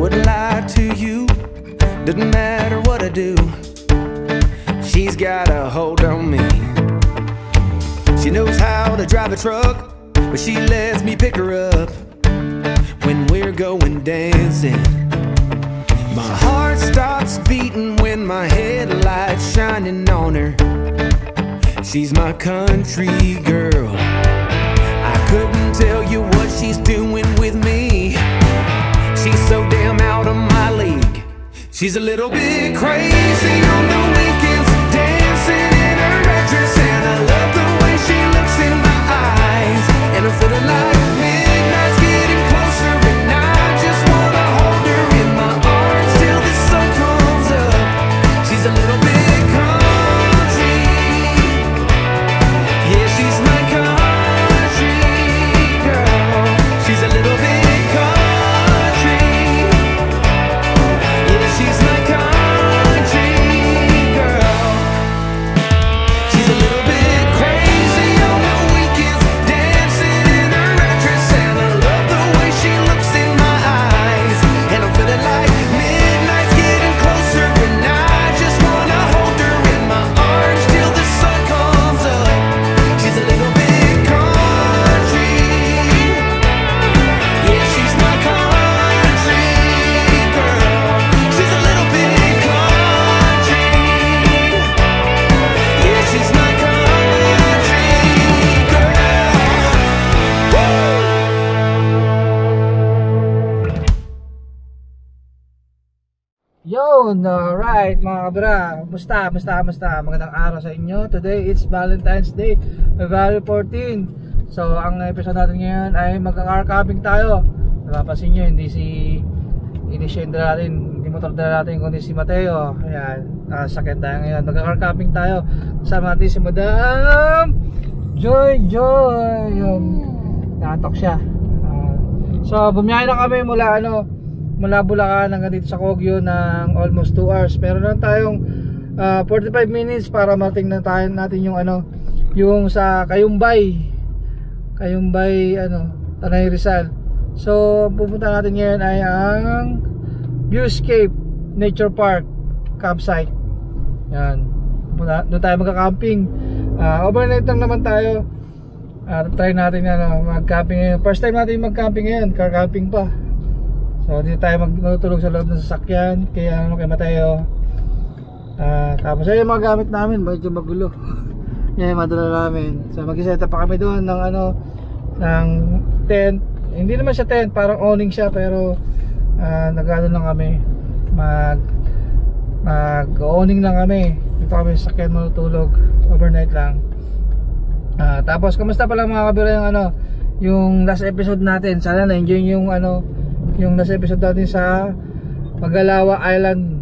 wouldn't lie to you. Doesn't matter what I do, she's got a hold on me. She knows how to drive a truck, but she lets me pick her up when we're going dancing. My heart stops beating when my headlights shining on her. She's my country girl. I couldn't tell you what she's doing with me. She's so damn out of my league. She's a little bit crazy on the weekends, dancing in her red dress, and I love the way she looks in my eyes. And I'm feeling like midnight's getting closer, and I just wanna hold her in my arms till the sun comes up. She's a little bit country, yeah, she's my country girl. She's a little bit country, yeah, she's my country girl. She's a little bit crazy on the weekends, dancing in her red dress, and I love the way she looks in my eyes. And I'm feeling like midnight's getting closer, and I just wanna hold her in my arms till the sun comes up. She's a little bit country, yeah, she's my country girl. She's a little bit country, yeah, she's my country girl. Yun, alright mga kabra, musta, magandang araw sa inyo. Today it's Valentine's Day, February 14. So ang episode natin ngayon ay mag-car camping tayo. Napapansin nyo, hindi siya natin, hindi motor dala natin, kundi si Mateo. Ayan, sakit tayo ngayon, mag-car camping tayo. Kasama natin si Madam Joy. Yun, nakatok siya. So bumiyahe na kami mula Bulacan hanggang dito sa Kogyo ng almost 2 hours. Meron lang tayong 45 minutes para matingnan natin yung sa Kayumbay, Tanay Rizal. So pupunta natin ngayon ay ang Viewscape Nature Park campsite. Yan, doon tayo magka-camping. Overnight lang naman tayo. Try natin mag-camping ngayon. First time natin mag-camping ngayon, car camping pa. So dito tayo magtulog sa loob ng sasakyan kay Mateo. Tapos ayun mga gamit namin, medyo magulo. Yan madala namin. So mag-set up pa kami doon ng tent. Hindi naman siya tent, parang awning siya, pero nag-ano lang kami, mag-awning lang kami. Dito kami sa sasakyan matutulog, overnight lang. Tapos kamusta pala mga kabira yung last episode natin? Sana na-enjoy yung last episode natin sa Magalawa Island.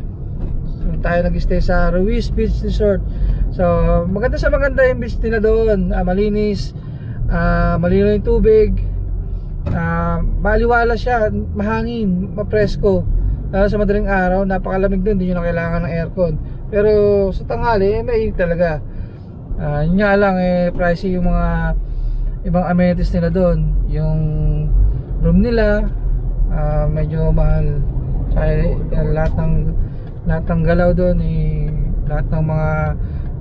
So tayo nag-stay sa Ruiz Beach Resort. So maganda yung beach nila doon. Malinis, malinaw yung tubig, baliwala siya, mahangin, mapresko. Lalo sa madaling araw, napakalamig doon, hindi nyo na kailangan ng aircon. Pero sa tanghali, may talaga. Yun nga lang, pricey yung mga ibang amenities nila doon. Yung room nila, medyo mahal. Lahat ng galaw doon, lahat ng mga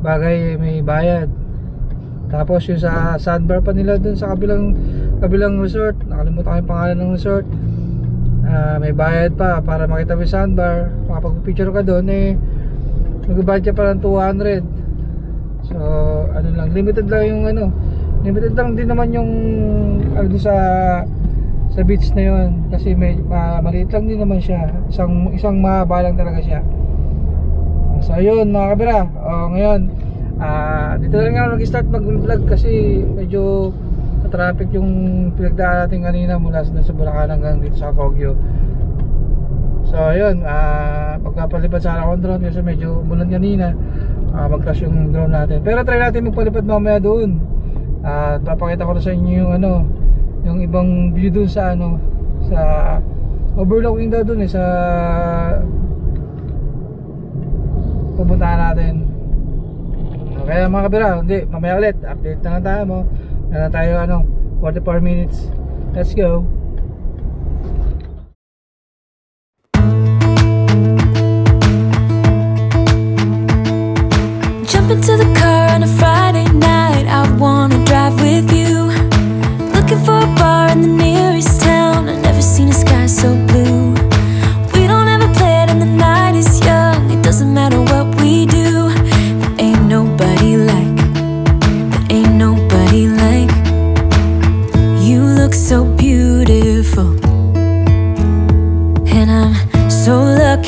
bagay may bayad. Tapos yung sa sandbar pa nila doon sa kabilang resort, nakalimutan ko yung pangalan ng resort, may bayad pa para makita mo yung sandbar. Makapag-picture ka doon, mag-budget pa ng 200. So limited lang din naman yung sa beach na yun, kasi maliit lang din naman siya, isang mahaba lang talaga siya. So ayun mga kabira, ngayon dito lang nga mag-start mag-vlog kasi medyo traffic yung pinagdaan natin kanina mula sa Bulacan hanggang dito sa Kogyo. So ayun, pagkapalipad sana akong drone kasi medyo umulan kanina, mag-crash yung drone natin. Pero try natin magpalipad mamaya doon. Papakita ko na sa inyo yung ibang view doon sa sa overlooking daw doon sa pupuntahan natin. Kaya mga kabira, hindi, mamaya ulit update na lang tayo na tayo 44 minutes. Let's go.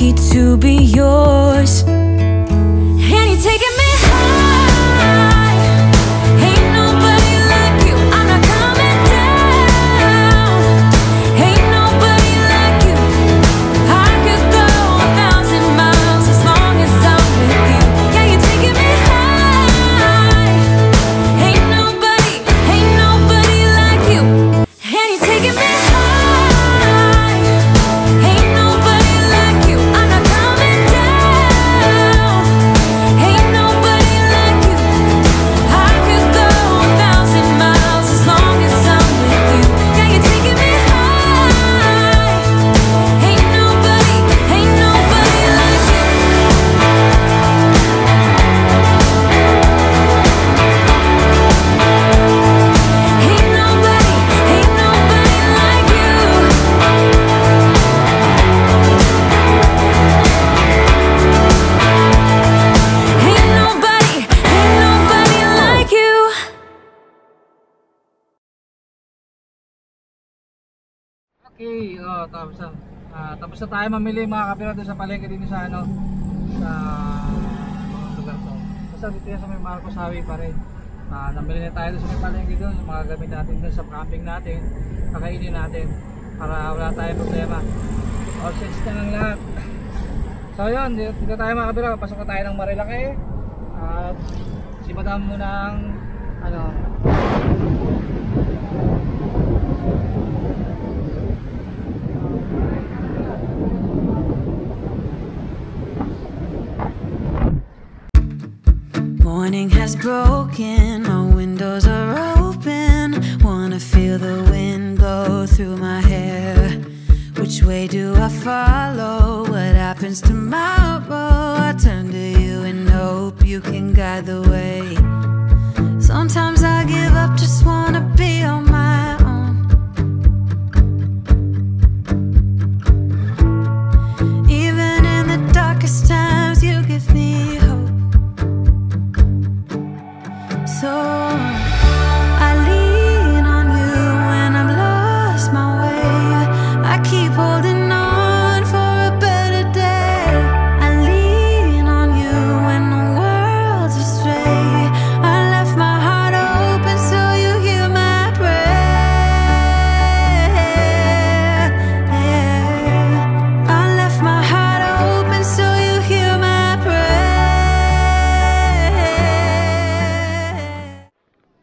lucky to be yours. And you're taking me high. Ain't nobody like you. I'm not coming down. Ain't nobody like you. I could go 1,000 miles as long as I'm with you. Yeah, you're taking me high. Ain't nobody like you. And you're taking me high. Ain't nobody like you. I'm not coming down. Ain't nobody like you. I could go 1,000 miles as long as I'm with you. Yeah, you're taking me high. Ain't nobody like you. Ain't nobody like you. Ain't nobody like you. Okay, tapos na tayo mamili mga kapira doon sa palengke din sa ano, sa mga lugar to. Basta dito yan sa may Marcos Highway pa rin. Namili na tayo doon sa may palengke doon, yung mga gamit natin doon sa camping natin, kakainin natin para wala tayong problema. All sets na lang lahat. So yun, dito tayo mga kapira, pasok na tayo ng Marilaki at si Madam muna ang ano, Morning has broken, my windows are open. Wanna feel the wind blow through my hair. Which way do I follow? What happens tomorrow? I turn to you and hope you can guide the way. Sometimes I give up, just wanna be on my own. Even in the darkest times, you give me hope. So I lean on you when I'm lost my way. I keep holding on for a better day. I lean on you when the world's astray. I left my heart open so you hear my prayer. I left my heart open so you hear my prayer.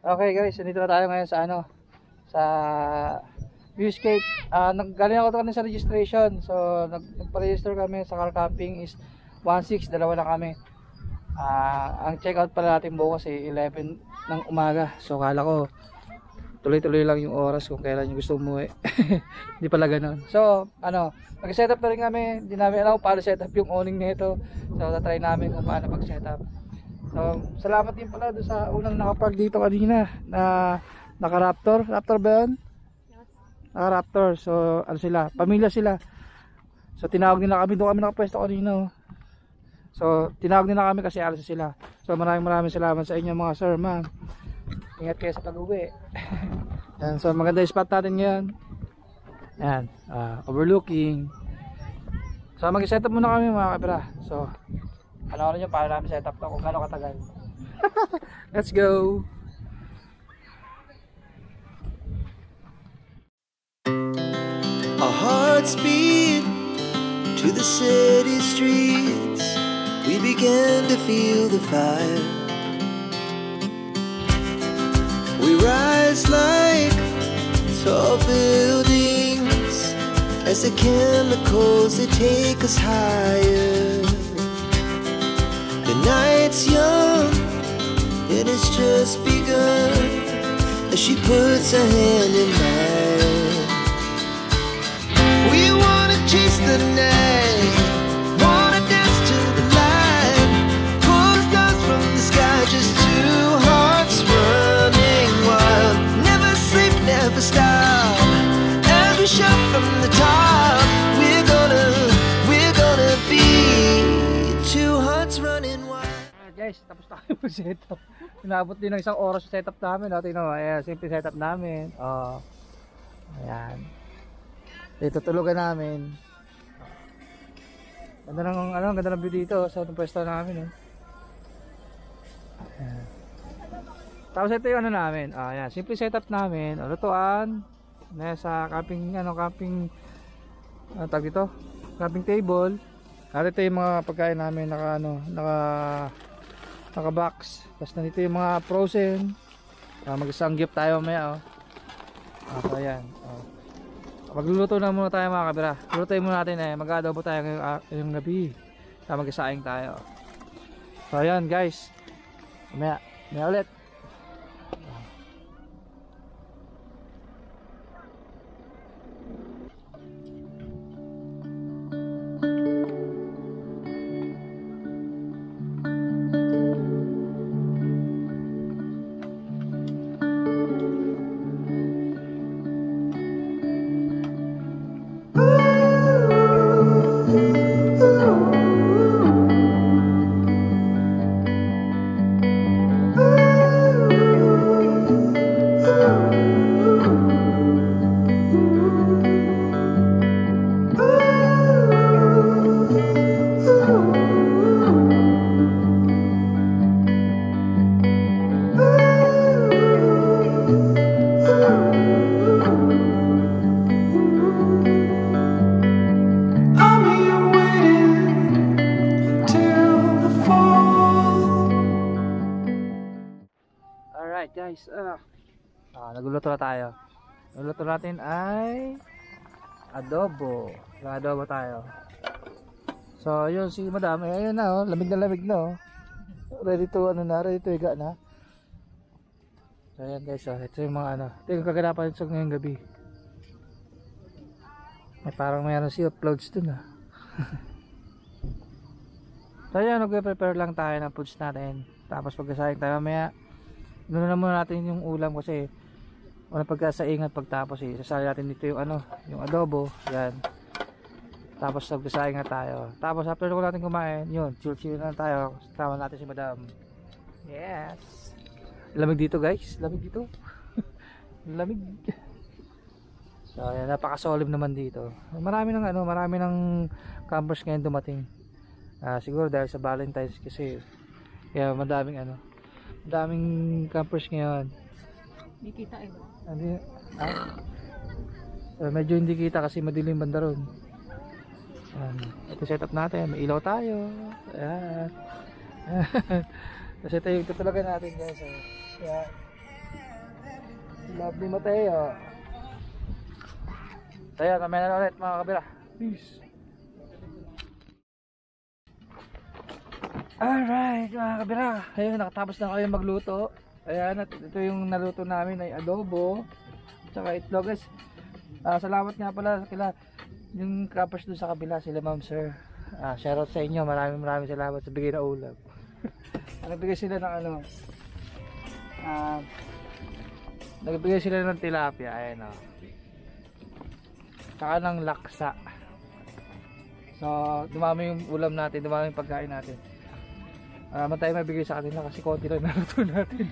okay guys, nandito na tayo ngayon sa ano, sa Viewscape. Galing ako kanina sa registration. So nagpa-register kami sa car camping is 1-6, dalawa lang kami. Ang check out pala natin bukas 11 ng umaga. So kala ko tuloy-tuloy lang yung oras kung kailan yung gusto umuwi. Hindi pala ganoon. So ano, nag-setup na rin kami. Hindi namin alam kung paano setup yung owning nito. So tatry namin kung paano mag-setup. So salamat din pala doon sa unang nakapark dito kanina na naka-Raptor. Raptor ba yun? Naka-Raptor. So ano sila, pamilya sila. So tinawag nila kami, doon kami nakapwesto kanina. So tinawag nila kami kasi alas sila. So maraming salamat sa inyo mga sir, ma'am. Ingat kayo sa pag-uwi. Yan, so maganda yung spot natin ngayon. Yan, overlooking. So mag-setup muna kami mga kapira. So ano nyo paano namin setup to kung gano'ng katagal. Let's go. Our hearts beat to the city streets. We began to feel the fire. We rise like tall buildings as the chemicals they take us higher. The night's young and it's just begun as she puts her hand in mine. We wanna chase the night, wanna dance to the light, pull the stars from the sky, just two hearts running wild. Never sleep, never stop, as we shout from the top. We're gonna be two hearts running wild. Guys, tapos tayo mag-setup. Inabot din ng isang oras yung setup namin. Tingnan mo, ayan, simple setup namin. Ayan. Dito tulugan namin. Ganda ng ano, ganda ng view dito sa pwesto namin eh. Ayan. Tapos ito yung ano namin. Ayan, simple setup namin. Lutuan. Nasa camping tag dito. Camping table. At ito yung mga pagkain namin naka box. Tapos nandito yung mga frozen. Mag-sangyup tayo mamaya oh. So ayan. Magluluto na muna tayo mga kabira. Lulutuin muna natin mag-adobo tayo ngayong gabi. Mag-isaing tayo. So ayan guys. Mamaya ulit. Alright guys, nagluluto na tayo. Nagluluto natin ay adobo. Adobo tayo. So yun si madam, ayun na lamig na oh. Ready to higa na. So ayan guys, ito yung mga ito yung kaganapan sa ngayong gabi. Parang mayroon sea of clouds dun So ayan, nagpe-prepare lang tayo ng foods natin. Tapos pagkasaing tayo mamaya, doon na muna natin yung ulam kasi wala pagkasaingan pagtapos sasali natin dito yung yung adobo, yan. Tapos pagkasaing na tayo. Tapos after ko natin kumain, yun, chill na tayo. Tama natin si madam. Yes. Lamig dito guys, lamig dito. Lamig. So ayan, napakasolim naman dito. Marami ng campers ngayon dumating. Siguro dahil sa Valentine's kasi kaya madaming campers ngayon. Hindi kita medyo hindi kita kasi madilim banda ron. Ito setup natin, may ilaw tayo. Ayan. Kasi ito yung tutulagan natin guys. Ayan. Lovely Mateo. So ayan, mamaya na ulit mga kabira. Peace. Alright mga kabira, ayun, nakatapos na kayo magluto. Ayan, at ito yung naluto namin ay adobo tsaka itlog guys. Salamat nga pala kila yung campers doon sa kabila, sila ma'am sir. Shoutout sa inyo, maraming salamat sa bigay na ulam. Nagbigay sila ng nagbigay sila ng tilapia, ayan tsaka ng laksa. So dumami yung ulam natin, dumami yung pagkain natin. Tayo mabigay sa kanila kasi konti lang naluto natin.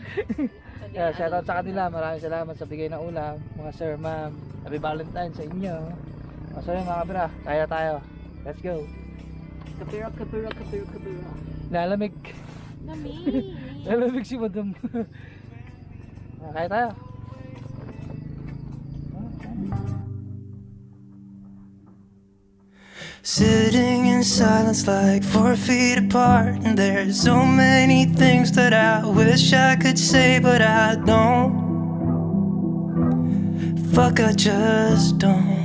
Yeah, shoutout sa kanila, maraming salamat sa bigay na ulam mga sir, ma'am. Happy Valentine sa inyo. So yun mga kabira, kaya tayo, let's go. Kapira. Lalamig. Lalamig si madam. Kaya tayo. Sitting in silence like 4 feet apart, and there's so many things that I wish I could say, but I don't. Fuck, I just don't.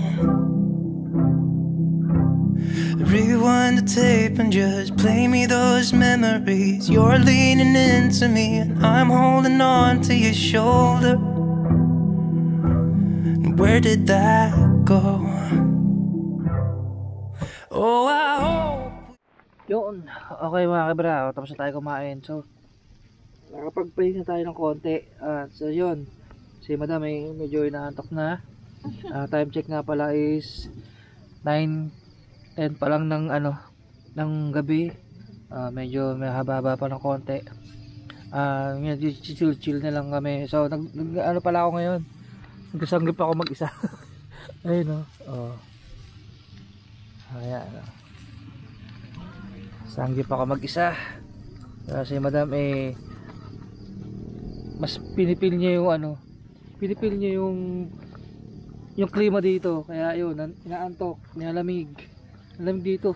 Rewind the tape and just play me those memories. You're leaning into me and I'm holding on to your shoulder. Where did that go? Oh, I hope. Yun, okay mga kabra, tapos na tayo kumain. So nakapagpahinga tayo ng konti. So yun, si madam ay medyo inaantok na. Time check nga pala is 9:10 pa lang ng gabi. Medyo may haba-haba pa ng konti. Chill na lang kami. So nag pala ako ngayon, nagsanggip ako mag-isa. Ayun ayan Sanggip ako mag-isa. Kasi madam mas pinipil niya yung pinipil niya yung klima dito. Kaya yun, inaantok, nilalamig. Lamig dito.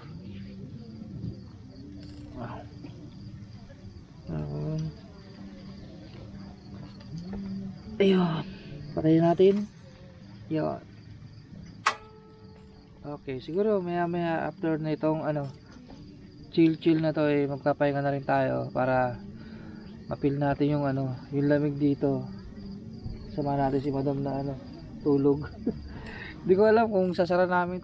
Ayun. Patayin natin. Yun. Okay, siguro maya after na itong chill na to magpapahinga na rin tayo para mapil natin yung yung lamig dito. Sama natin si madam na tulog. Hindi ko alam kung sasara namin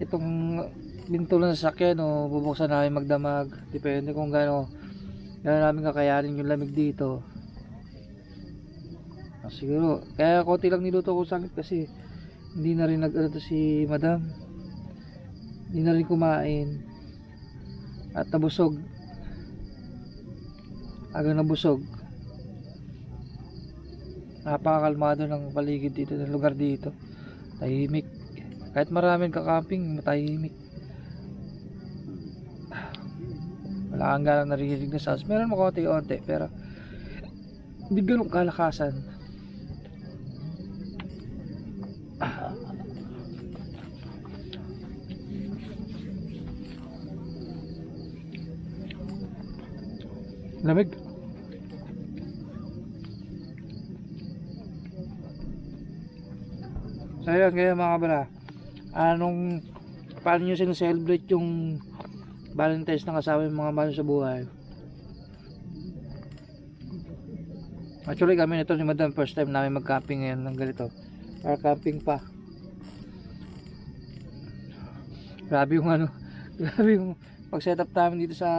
itong binto ng sasakyan o bubuksan namin magdamag. Depende kung gano'n namin kakayanin yung lamig dito. Siguro kaya konti lang niluto ko sangit kasi hindi na rin to si madam, hindi na rin kumain at nabusog, aga nabusog. Napakakalmado ng paligid dito, ng lugar dito, tahimik. Kahit maraming kakamping, matahimik. Wala kang galang naririnig na sounds. Meron mo konti-onti pero hindi ganun kalakasan. Lamig. So yun, kaya mga kabara, paano nyo sineselebrate yung Valentine's na kasama yung mga mahal sa buhay? Actually kami nito ni madam, first time namin mag-camping ngayon ng ganito, para camping pa. Grabe yung grabe yung pag setup namin dito sa,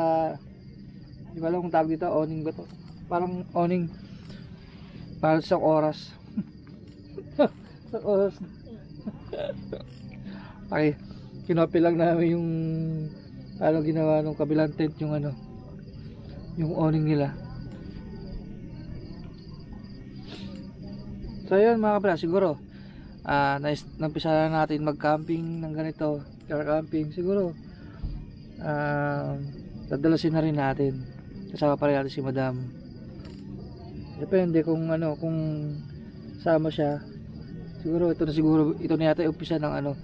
di ba lang kung tawag dito, awning ba to? Parang awning para sa oras. Sa oras. Okay, kinopi lang namin yung ginawa nung kabilang tent, yung yung awning nila. So yun mga kabra, siguro nampisa na natin mag-camping ng ganito, car camping. Siguro dadalasin na rin natin, kasama pa rin natin si madam. Depende kung kung sama siya. Siguro ito na yata yung umpisa ng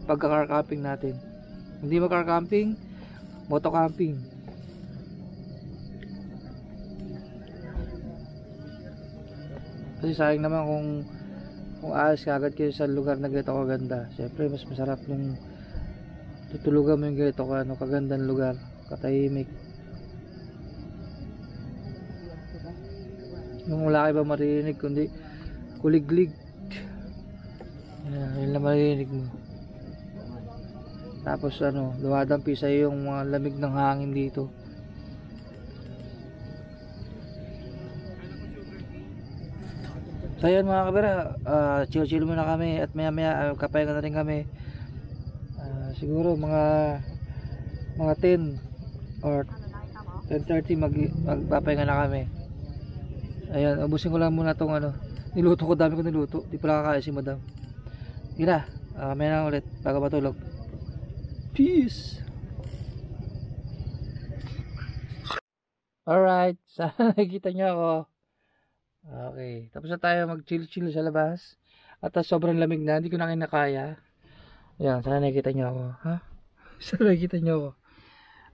pagka-car camping natin. Hindi car camping, moto camping. Kasi sayang naman kung aalis ka agad kayo sa lugar na ganito kaganda. Siyempre mas masarap nung tutulugan mo yung ganito kagandang lugar, katahimik. Yung wala kayo ba marinig kundi kuliglig. Yun lang marinig mo. Tapos dumadampi sa'yo yung mga lamig ng hangin dito. So yun mga kabira, chill muna kami at maya maya kapahinga na rin kami. Siguro mga 10 or 10:30 magpapahinga na kami. Ayan, ubusin ko lang muna tong niluto ko, dami ko niluto, di pala kakain si madam. Yun na, may na ulit bago matulog. Peace. Alright, sana nakikita nyo ako. Okay, tapos na tayo mag chill sa labas. At sobrang lamig na, hindi ko na kinakaya. Ayan, sana nakikita nyo ako, ha? Sana nakikita nyo ako.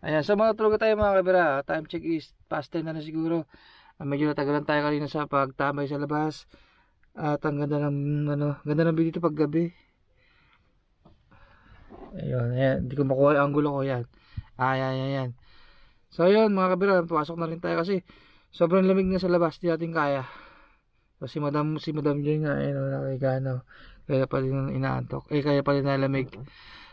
Ayan, so mga tulog tayo mga kabira. Time check is past 10 na siguro. Medyo natagalan tayo kanina sa pagtambay sa labas. At ang ganda ng ganda ng video dito pag gabi. Ayun, ayan, hindi ko makuha yung angulo ko, yan. Ayan. So ayun mga kabira, pasok na rin tayo kasi sobrang lamig na sa labas, di natin kaya. So si madam dyan nga, kaya pa rin inaantok, kaya pa rin nalamig.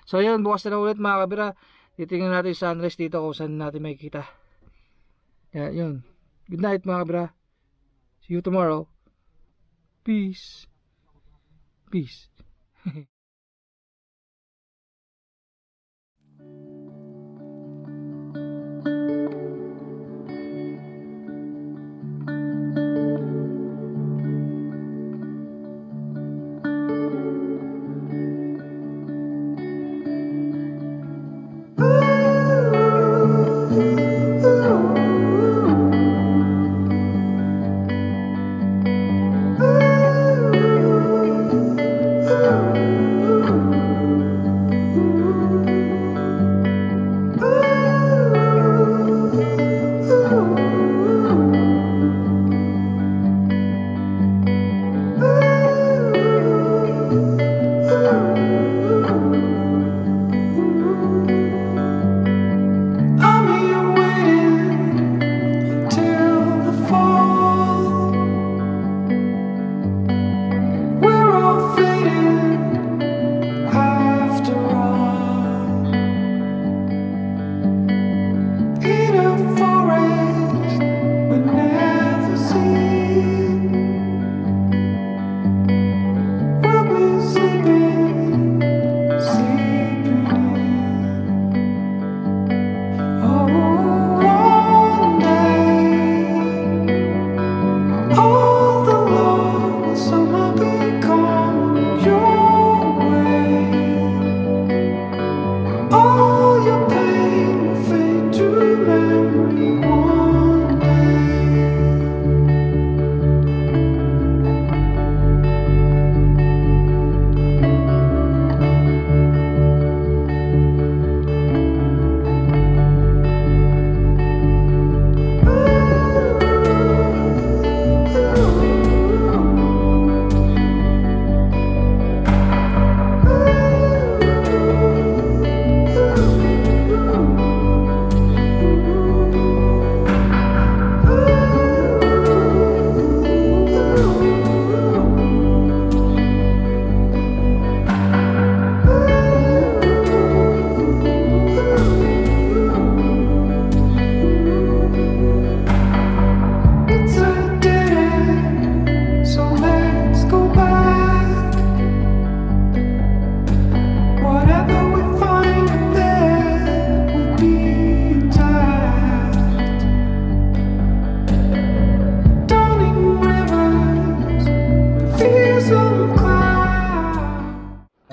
So ayun, bukas na ulit mga kabira. Titingnan natin yung sunrise dito kung saan natin makikita. Kaya yun, good night mga kabira. See you tomorrow. Peace. Ooh.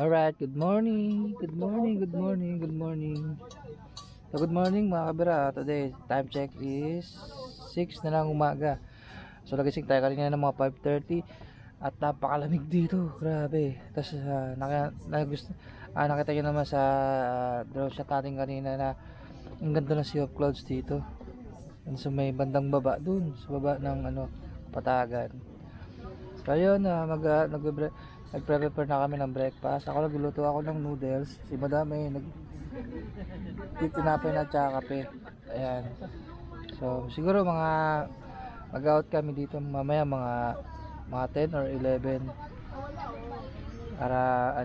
Alright, good morning. Good morning, good morning, good morning. So, good morning mga kabira. Today, time check is 6 na lang umaga. So, nagising tayo kanina ng mga 5:30 at napakalamig dito. Grabe. Tapos, nakita nyo naman sa drone shot natin kanina na ang ganda ng sea of clouds dito. And so, may bandang baba dun. Sa baba ng Patagan. So, ayun, nagpre-prepare na kami ng breakfast. Ako nagluluto ako ng noodles. Si madam tinapay na tsaka kape. Ayan. So siguro mag-out kami dito mamaya mga 10 or 11 para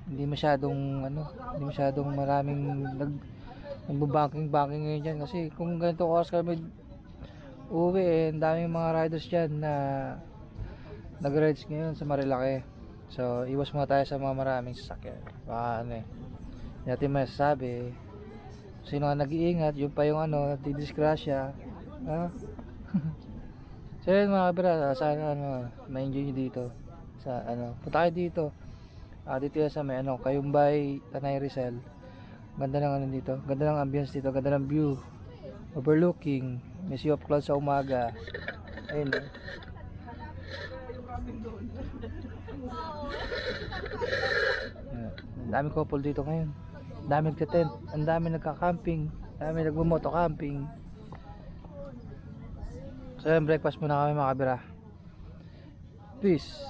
hindi masyadong maraming nagbo-banking ngayon dyan, kasi kung ganito oras kami uwi ang daming mga riders dyan na nag-rides ngayon sa Marilaki. So iwas muna tayo sa mga maraming sasakyan. Baka hindi natin masasabi sino nga nag-iingat, yung pa yung didisgrasya. So yun mga kabira, sana ma-enjoy nyo dito sa punta kayo dito. Dito yan sa may Kayumbay, Tanay Rizal. Ganda ng dito, ganda ng ambience dito, ganda ng view, overlooking, may sea of clouds sa umaga. Ayun ang daming couple dito ngayon, ang daming nagte-tent, ang daming nagka-camping, ang daming nagmo-moto-camping. So yun, breakfast muna kami mga kabira. Peace.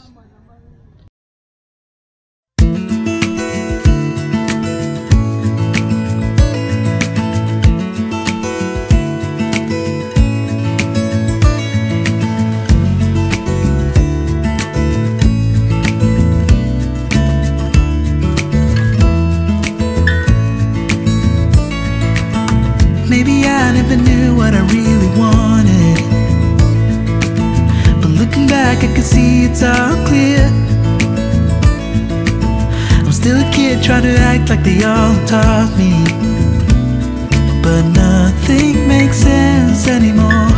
Maybe I never knew what I really wanted, but looking back I can see it's all clear. I'm still a kid trying to act like they all taught me, but nothing makes sense anymore.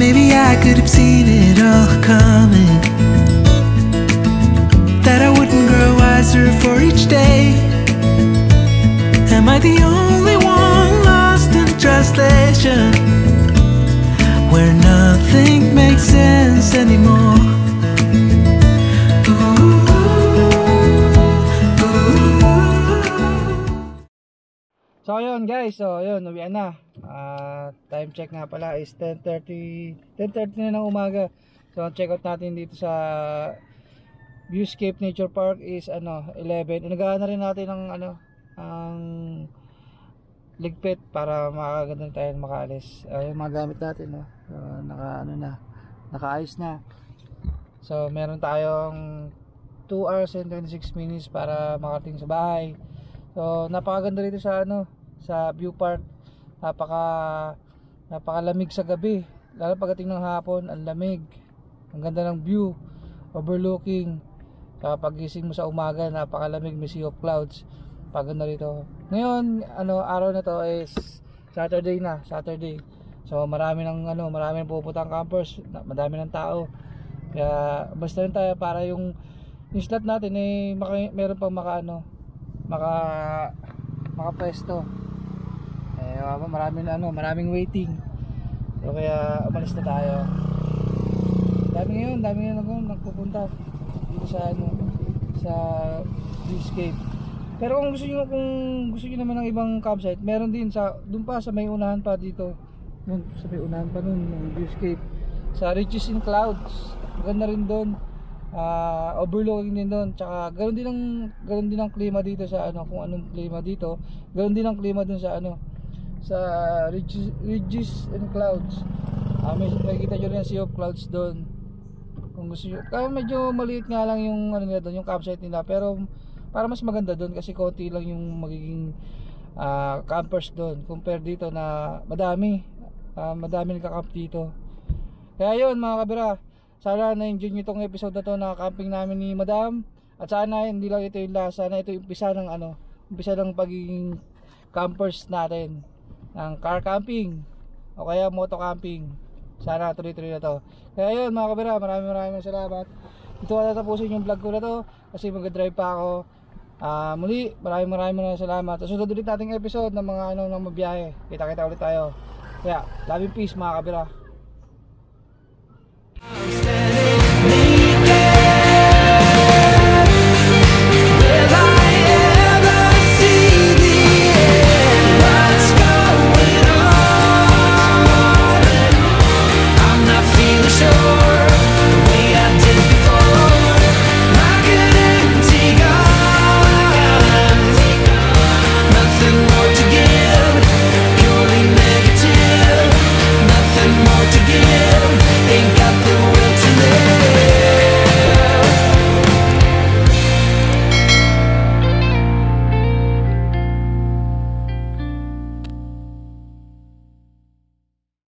Maybe I could have seen it all coming, that I wouldn't grow wiser for each day. Am I the only one lost in translation, where nothing makes sense anymore? So ayun guys, uwian na. Time check nga pala is 10:30 na ng umaga. So ang check out natin dito sa Viewscape Nature Park is 11. Inagaan na rin natin ang ligpit para makakaganda tayo makaalis. Yung mga gamit natin nakaayos na. So meron tayong 2 hours and 26 minutes para makarating sa bahay. So napakaganda rito sa sa View Park. Napakalamig sa gabi, lalo pagdating ng hapon, ang lamig, ang ganda ng view, overlooking. Kapag gising mo sa umaga, napakalamig, may sea of clouds, paganda rito. Ngayon, araw na to is Saturday. So marami nang pupuntang campers, madami ng tao. Kaya basta rin tayo para yung slot natin meron pang makapwesto. Maraming waiting. So kaya umalis na tayo. Dami ngayon nagpupunta. dito sa ano, sa Viewscape. Pero kung gusto niyo naman ng ibang campsite, meron din sa doon pa sa may unahan pa dito. Doon sa may unahan pa noon ng Viewscape. Sa Ridges and Clouds. Maganda rin doon. Overlooking din doon. Tsaka ganoon din ang klima dito sa ano, kung anong klima dito. Ganoon din ang klima doon sa ano, sa Ridges and Clouds. May makikita nyo rin Sea of Clouds doon. Kung gusto nyo, kaya medyo maliit nga lang yung ano nila doon, yung campsite nila, pero para mas maganda doon kasi konti lang yung magiging campers doon compare dito na madami nagka-camp dito. Kaya yun mga kabira, sana na-enjoy nyo itong episode na to na camping namin ni Madam, at sana hindi lang ito yung last, sana ito yung umpisa ng pagiging campers natin ng car camping o kaya moto camping. Sana tuloy-tuloy na to. Kaya yun mga kabira, maraming salamat. Ito na tapusin yung vlog ko na to kasi mag-drive pa ako. Muli, maraming salamat. Susunod ulit nating episode ng mga ng mabiyahe. Kita ulit tayo. Kaya, love and peace mga kabira.